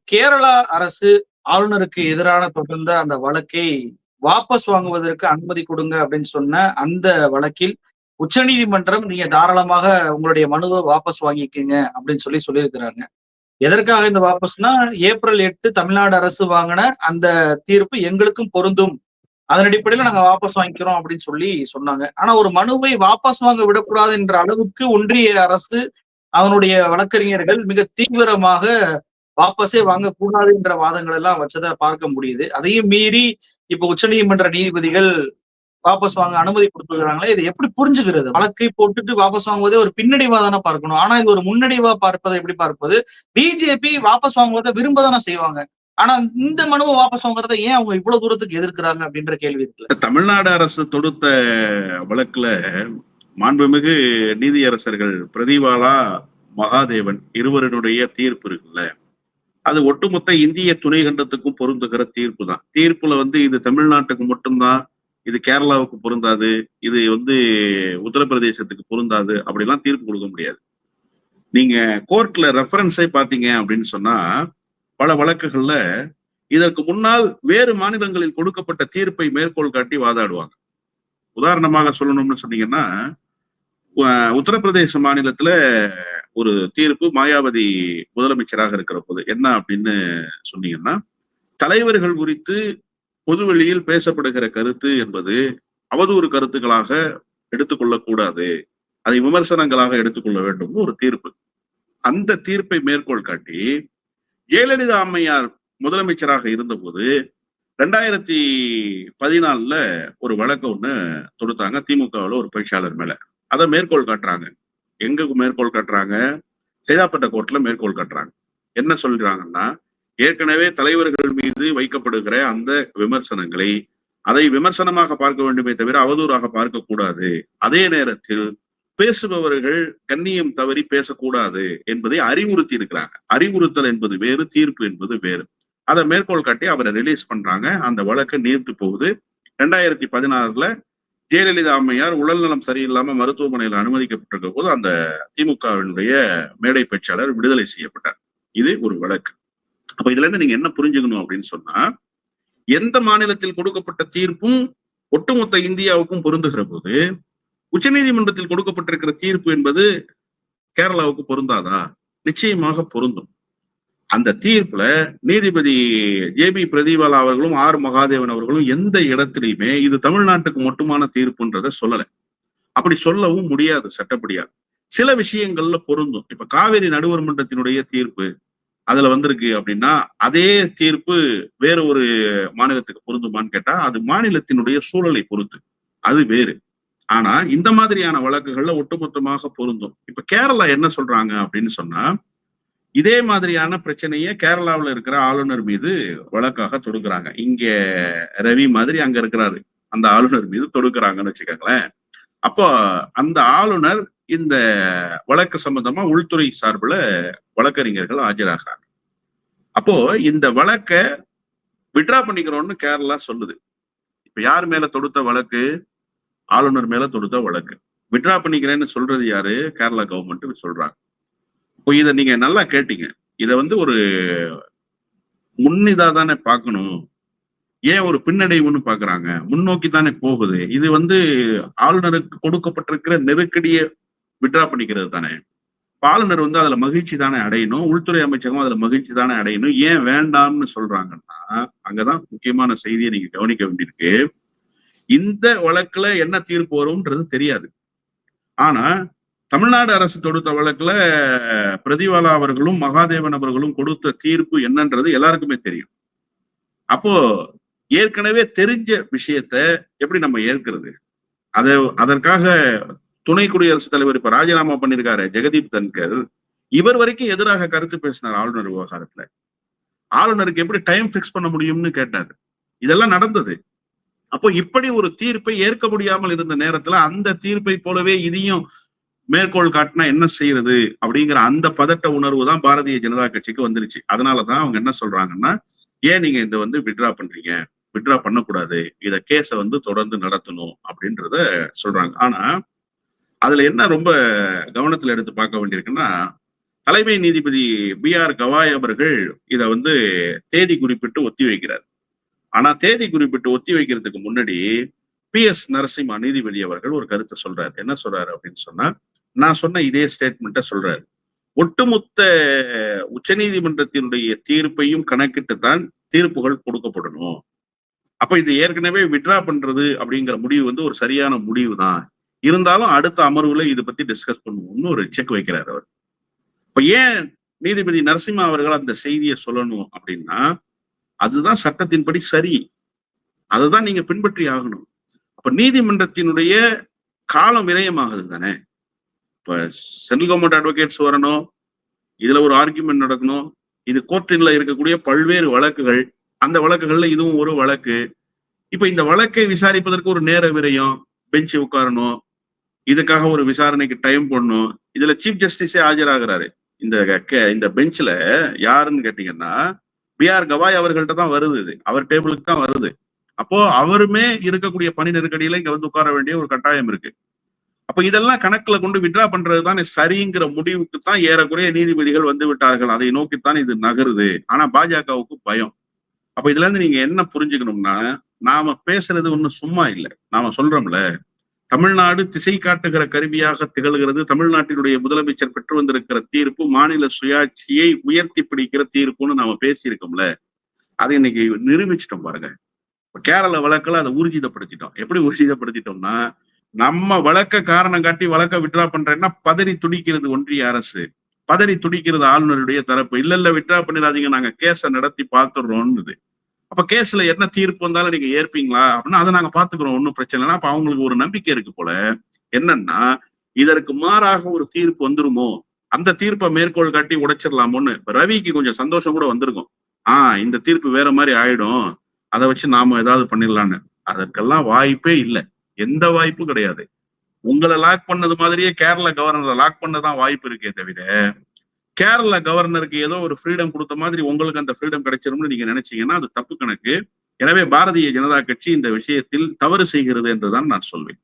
கேரளா அரசு ஆளுநருக்கு எதிரான தொடர்ந்த அந்த வழக்கை வாபஸ் வாங்குவதற்கு அனுமதி கொடுங்க அப்படின்னு சொன்ன அந்த வழக்கில் உச்சநீதிமன்றம் நீங்க தாராளமாக உங்களுடைய மனுவை வாபஸ் வாங்கிக்கங்க அப்படின்னு சொல்லியிருக்கிறாங்க. எதற்காக இந்த வாபஸ்னா, ஏப்ரல் 8 தமிழ்நாடு அரசு வாங்கின அந்த தீர்ப்பு எங்களுக்கும் பொருந்தும். அதன் அடிப்படையில நாங்க வாபஸ் வாங்கிக்கிறோம் அப்படின்னு சொன்னாங்க. ஆனா ஒரு மனுவை வாபஸ் வாங்க விடக்கூடாது என்ற அளவுக்கு ஒன்றிய அரசு, அதனுடைய வழக்கறிஞர்கள் மிக தீவிரமாக வாபஸே வாங்கக்கூடாது என்ற வாதங்கள் எல்லாம் வச்சத பார்க்க முடியுது. அதையும் மீறி இப்ப உச்சநீதிமன்ற நீதிபதிகள் வாபஸ் வாங்க அனுமதி குடுத்திருக்காங்களே, இத எப்படி புரிஞ்சுக்கிறது? வழக்கை போட்டுட்டு வாபஸ் வாங்குவதே ஒரு பின்னடைவா தானே பார்க்கணும். ஆனா இது ஒரு முன்னடைவா பார்ப்பதை எப்படி பார்ப்பது? பிஜேபி வாபஸ் வாங்குவத விரும்ப தானே செய்வாங்க. ஆனா இந்த மனுவ வாபஸ் வாங்குறத ஏன் அவங்க இவ்வளவு தூரத்துக்கு எதிர்க்கிறாங்க அப்படின்ற கேள்வி இருக்குல்ல. தமிழ்நாடு அரசு தொடுத்த வழக்குல மாண்புமிகு நீதியரசர்கள் பிரதிவாலா, மகாதேவன் இருவருடைய தீர்ப்பு இருக்குல்ல, அது ஒட்டுமொத்த இந்திய துணை கண்டத்துக்கும் பொருந்துகிற தீர்ப்பு தான். தீர்ப்புல இது தமிழ்நாட்டுக்கு மட்டும்தான், இது கேரளாவுக்கு பொருந்தாது, இது உத்தரப்பிரதேசத்துக்கு பொருந்தாது அப்படிலாம் தீர்ப்பு கொடுக்க முடியாது. நீங்க கோர்ட்ல ரெஃபரன்ஸை பாத்தீங்க அப்படின்னு சொன்னா, பல வழக்குகள்ல இதற்கு முன்னால் வேறு மாநிலங்களில் கொடுக்கப்பட்ட தீர்ப்பை மேற்கோள் காட்டி வாதாடுவாங்க. உதாரணமாக சொல்லணும்னு சொன்னீங்கன்னா, உத்தரப்பிரதேச மாநிலத்துல ஒரு தீர்ப்பு மாயாவதி முதலமைச்சராக இருக்கிற போது என்ன அப்படின்னு சொன்னீங்கன்னா, தலைவர்கள் குறித்து பொதுவெளியில் பேசப்படுகிற கருத்து என்பது அவதூறு கருத்துக்களாக எடுத்துக்கொள்ளக்கூடாது, அதை விமர்சனங்களாக எடுத்துக்கொள்ள வேண்டும் ஒரு தீர்ப்பு. அந்த தீர்ப்பை மேற்கோள் காட்டி ஜெயலலிதா அம்மையார் முதலமைச்சராக இருந்தபோது 2014 ஒரு வழக்கு ஒண்ணு தொடுத்தாங்க திமுகவில் ஒரு பேச்சாளர் மேல. அதை மேற்கோள் காட்டுறாங்க. எங்க மேற்கோள் காட்டுறாங்க? சேதாப்பட்ட கோர்ட்ல மேற்கோள் காட்டுறாங்க. என்ன சொல்றாங்கன்னா, ஏற்கனவே தலைவர்கள் மீது வைக்கப்படுகிற அந்த விமர்சனங்களை அதை விமர்சனமாக பார்க்க வேண்டுமே தவிர அவதூறாக பார்க்க கூடாது. அதே நேரத்தில் பேசுபவர்கள் கண்ணியம் தவறி பேசக்கூடாது என்பதை அறிவுறுத்தி இருக்கிறாங்க. அறிவுறுத்தல் என்பது வேறு, தீர்ப்பு என்பது வேறு. அதை மேற்கோள் காட்டி அவரை ரிலீஸ் பண்றாங்க. அந்த வழக்கு நீர்த்து போகுது. 2016 ஜெயலலிதா அம்மையார் உடல்நலம் சரியில்லாம மருத்துவமனையில் அனுமதிக்கப்பட்டிருக்க போது அந்த திமுகவினுடைய மேடை பேச்சாளர் விடுதலை செய்யப்பட்டார். இது ஒரு வழக்கு. அப்ப இதுல இருந்து நீங்க என்ன புரிஞ்சுக்கணும் அப்படின்னு சொன்னா, எந்த மாநிலத்தில் கொடுக்கப்பட்ட தீர்ப்பும் ஒட்டுமொத்த இந்தியாவுக்கும் பொருந்துகிற போது, உச்சநீதிமன்றத்தில் கொடுக்கப்பட்டிருக்கிற தீர்ப்பு என்பது கேரளாவுக்கு பொருந்தாதா? நிச்சயமாக பொருந்தும். அந்த தீர்ப்புல நீதிபதி ஜே.பி. பிரதிவாலா அவர்களும் ஆர் மகாதேவன் அவர்களும் எந்த இடத்திலையுமே இது தமிழ்நாட்டுக்கு மட்டுமான தீர்ப்புன்றத சொல்லல. அப்படி சொல்லவும் முடியாது சட்டப்படியா. சில விஷயங்கள்ல பொருந்தும். இப்ப காவேரி நடுவர் மன்றத்தினுடைய தீர்ப்பு அதுல வந்திருக்கு அப்படின்னா, அதே தீர்ப்பு வேற ஒரு மாநிலத்துக்கு பொருந்துமான்னு கேட்டா, அது மாநிலத்தினுடைய சூழலை பொறுத்து, அது வேறு. ஆனா இந்த மாதிரியான வழக்குகள்ல ஒட்டுமொத்தமாக பொருந்தும். இப்ப கேரளா என்ன சொல்றாங்க அப்படின்னு சொன்னா, இதே மாதிரியான பிரச்சனையை கேரளாவில் இருக்கிற ஆளுநர் மீது வழக்காக தொடுக்கிறாங்க. இங்க ரவி மாதிரி அங்க இருக்கிறாரு, அந்த ஆளுநர் மீது தொடுக்கிறாங்கன்னு வச்சுக்கோங்களேன். அப்போ அந்த ஆளுநர் இந்த வழக்கு சம்பந்தமா உள்துறை சார்பில் வழக்கறிஞர்கள் ஆஜராகிறாங்க. அப்போ இந்த வழக்க விட்ரா பண்ணிக்கிறோம்னு கேரளா சொல்லுது. இப்ப யார் மேல தொடுத்த வழக்கு? ஆளுநர் மேல தொடுத்த வழக்கு. விட்ரா பண்ணிக்கிறேன்னு சொல்றது யாரு? கேரளா கவர்மெண்ட் சொல்றாங்க. இப்போ இதை நீங்க நல்லா கேட்டீங்க. இதை ஒரு முன்னிதா தானே பார்க்கணும். ஏன் ஒரு பின்னடைவுன்னு பாக்குறாங்க? முன்னோக்கி தானே போகுது. இது ஆளுநருக்கு கொடுக்கப்பட்டிருக்கிற நெருக்கடியை விட்ரா பண்ணிக்கிறது தானே. ஆளுநர் அதுல மகிழ்ச்சி தானே அடையணும், உள்துறை அமைச்சகம் அதுல மகிழ்ச்சி தானே அடையணும். ஏன் வேண்டாம்னு சொல்றாங்கன்னா, அங்கதான் முக்கியமான செய்தியை நீங்க கவனிக்க வேண்டியிருக்கு. இந்த வழக்குல என்ன தீர்ப்பு வரும்ன்றது தெரியாது. ஆனா தமிழ்நாடு அரசு தொடுத்த வழக்குல பிரதிவாலா அவர்களும் மகாதேவன் அவர்களும் கொடுத்த தீர்ப்பு என்னன்றது எல்லாருக்குமே தெரியும். அப்போ ஏற்கனவே தெரிஞ்ச விஷயத்த எப்படி நம்ம ஏற்கிறது? அதற்காக துணை குடியரசுத் தலைவர் இப்ப ராஜினாமா பண்ணிருக்காரு ஜெகதீப் தன்கர், இவர் வரைக்கும் எதிராக கருத்து பேசினார் ஆளுநர் விவகாரத்துல. ஆளுநருக்கு எப்படி டைம் பிக்ஸ் பண்ண முடியும்னு கேட்டாரு. இதெல்லாம் நடந்தது. அப்போ இப்படி ஒரு தீர்ப்பை ஏற்க முடியாமல் இருந்த நேரத்துல அந்த தீர்ப்பை போலவே இதையும் மேற்கோள் காட்டினா என்ன செய்யறது அப்படிங்கிற அந்த பதட்ட உணர்வு தான் பாரதிய ஜனதா கட்சிக்கு வந்துருச்சு. அதனாலதான் அவங்க என்ன சொல்றாங்கன்னா, ஏன் நீங்க இந்த விட்ரா பண்றீங்க? விட்ரா பண்ணக்கூடாது, இத கேஸ தொடர்ந்து நடத்தணும் அப்படின்றத சொல்றாங்க. ஆனா அதுல என்ன ரொம்ப கவனத்துல எடுத்து பார்க்க வேண்டியிருக்குன்னா, தலைமை நீதிபதி பி.ஆர். கவாய் அவர்கள் இதை தேதி குறிப்பிட்டு ஒத்தி வைக்கிறார். ஆனா தேதி குறிப்பிட்டு ஒத்தி வைக்கிறதுக்கு முன்னாடி பி.எஸ். நரசிம்மா நீதிபதி அவர்கள் ஒரு கருத்தை சொல்றாரு. என்ன சொல்றாரு அப்படின்னு சொன்னா, நான் சொன்ன இதே ஸ்டேட்மெண்ட்டை சொல்றாரு. ஒட்டுமொத்த உச்சநீதிமன்றத்தினுடைய தீர்ப்பையும் கணக்கிட்டு தான் தீர்ப்புகள் கொடுக்கப்படணும். அப்ப இது ஏற்கனவே விட்ரா பண்றது அப்படிங்கிற முடிவு ஒரு சரியான முடிவு தான். இருந்தாலும் அடுத்த அமர்வுல இதை பத்தி டிஸ்கஸ் பண்ணுவோம்னு ஒரு செக் வைக்கிறார் அவர். இப்ப ஏன் நீதிபதி நரசிம்மா அவர்கள் அந்த செய்தியை சொல்லணும் அப்படின்னா, அதுதான் சட்டத்தின்படி சரி. அதுதான் நீங்க பின்பற்றி ஆகணும். அப்ப நீதிமன்றத்தினுடைய காலம் விரயமாகுது தானே. இப்ப சென்ட்ரல் கவர்மெண்ட் அட்வொகேட்ஸ் வரணும், இதுல ஒரு ஆர்குமெண்ட் நடக்கணும். இது கோர்ட்டின்ல இருக்கக்கூடிய பல்வேறு வழக்குகள், அந்த வழக்குகள்ல இதுவும் ஒரு வழக்கு. இப்ப இந்த வழக்கை விசாரிப்பதற்கு ஒரு நேர விரயம், பெஞ்சு உட்காரணும், இதுக்காக ஒரு விசாரணைக்கு டைம் போடணும். இதுல சீஃப் ஜஸ்டிஸே ஆஜராகிறாரு. இந்த பெஞ்ச்ல யாருன்னு கேட்டீங்கன்னா பி.ஆர். கவாய் அவர்கள்ட்ட தான் வருது. இது அவர் டேபிளுக்கு தான் வருது. அப்போ அவருமே இருக்கக்கூடிய பணி நெருக்கடியில இங்க உட்கார வேண்டிய ஒரு கட்டாயம் இருக்கு. அப்ப இதெல்லாம் கணக்குல கொண்டு விட்ரா பண்றதுதான் சரிங்கிற முடிவுக்கு தான் ஏறக்குறைய நீதிபதிகள் வந்து விட்டார்கள். அதை நோக்கித்தான் இது நகருது. ஆனா பாஜகவுக்கு பயம். அப்ப இதுல இருந்து நீங்க என்ன புரிஞ்சுக்கணும்னா, நாம பேசுறது ஒண்ணும் சும்மா இல்லை. நாம சொல்றோம்ல, தமிழ்நாடு திசை காட்டுகிற கருவியாக திகழ்கிறது. தமிழ்நாட்டினுடைய முதலமைச்சர் பெற்று வந்திருக்கிற தீர்ப்பு மாநில சுயாட்சியை உயர்த்தி பிடிக்கிற தீர்ப்புன்னு நாம பேசியிருக்கோம்ல, அதை இன்னைக்கு நிரூபிச்சிட்டோம் பாருங்க. கேரள வழக்கில் அதை ஊர்ஜிதப்படுத்திட்டோம். எப்படி ஊர்ஜிதப்படுத்திட்டோம்னா, நம்ம வழக்க காரணம் காட்டி வழக்க விட்ரா பண்றேன்னா பதறி துடிக்கிறது ஒன்றிய அரசு, பதறி துடிக்கிறது ஆளுநருடைய தரப்பு. இல்ல விட்ரா பண்ணிடாதீங்க, நாங்க கேஸை நடத்தி பார்த்துடுறோம்னு. அப்ப கேஸ்ல என்ன தீர்ப்பு வந்தாலும் நீங்க ஏற்பீங்களா அப்படின்னா, அதை நாங்க பாத்துக்கிறோம், ஒன்னும் பிரச்சனை இல்லைன்னா. அப்ப அவங்களுக்கு ஒரு நம்பிக்கை இருக்கு போல. என்னன்னா, இதற்கு மாறாக ஒரு தீர்ப்பு வந்துருமோ, அந்த தீர்ப்பை மேற்கோள் காட்டி உடைச்சிடலாமோன்னு ரவிக்கு கொஞ்சம் சந்தோஷம் கூட வந்திருக்கும். இந்த தீர்ப்பு வேற மாதிரி ஆயிடும், அதை வச்சு நாம ஏதாவது பண்ணிடலான்னு. அதற்கெல்லாம் வாய்ப்பே இல்லை. எந்த வாய்ப்பும் கிடையாது. உங்களை லாக் பண்ணது மாதிரியே கேரள கவர்னரை லாக் பண்ணதான் வாய்ப்பு இருக்கே தவிர, கேரள கவர்னருக்கு ஏதோ ஒரு ஃப்ரீடம் கொடுத்த மாதிரி உங்களுக்கு அந்த ஃப்ரீடம் கிடைச்சிரும்னு நீங்க நினைச்சீங்கன்னா அது தப்பு கணக்கு. எனவே பாரதிய ஜனதா கட்சி இந்த விஷயத்தில் தவறு செய்கிறது என்றுதான் நான் சொல்வேன்.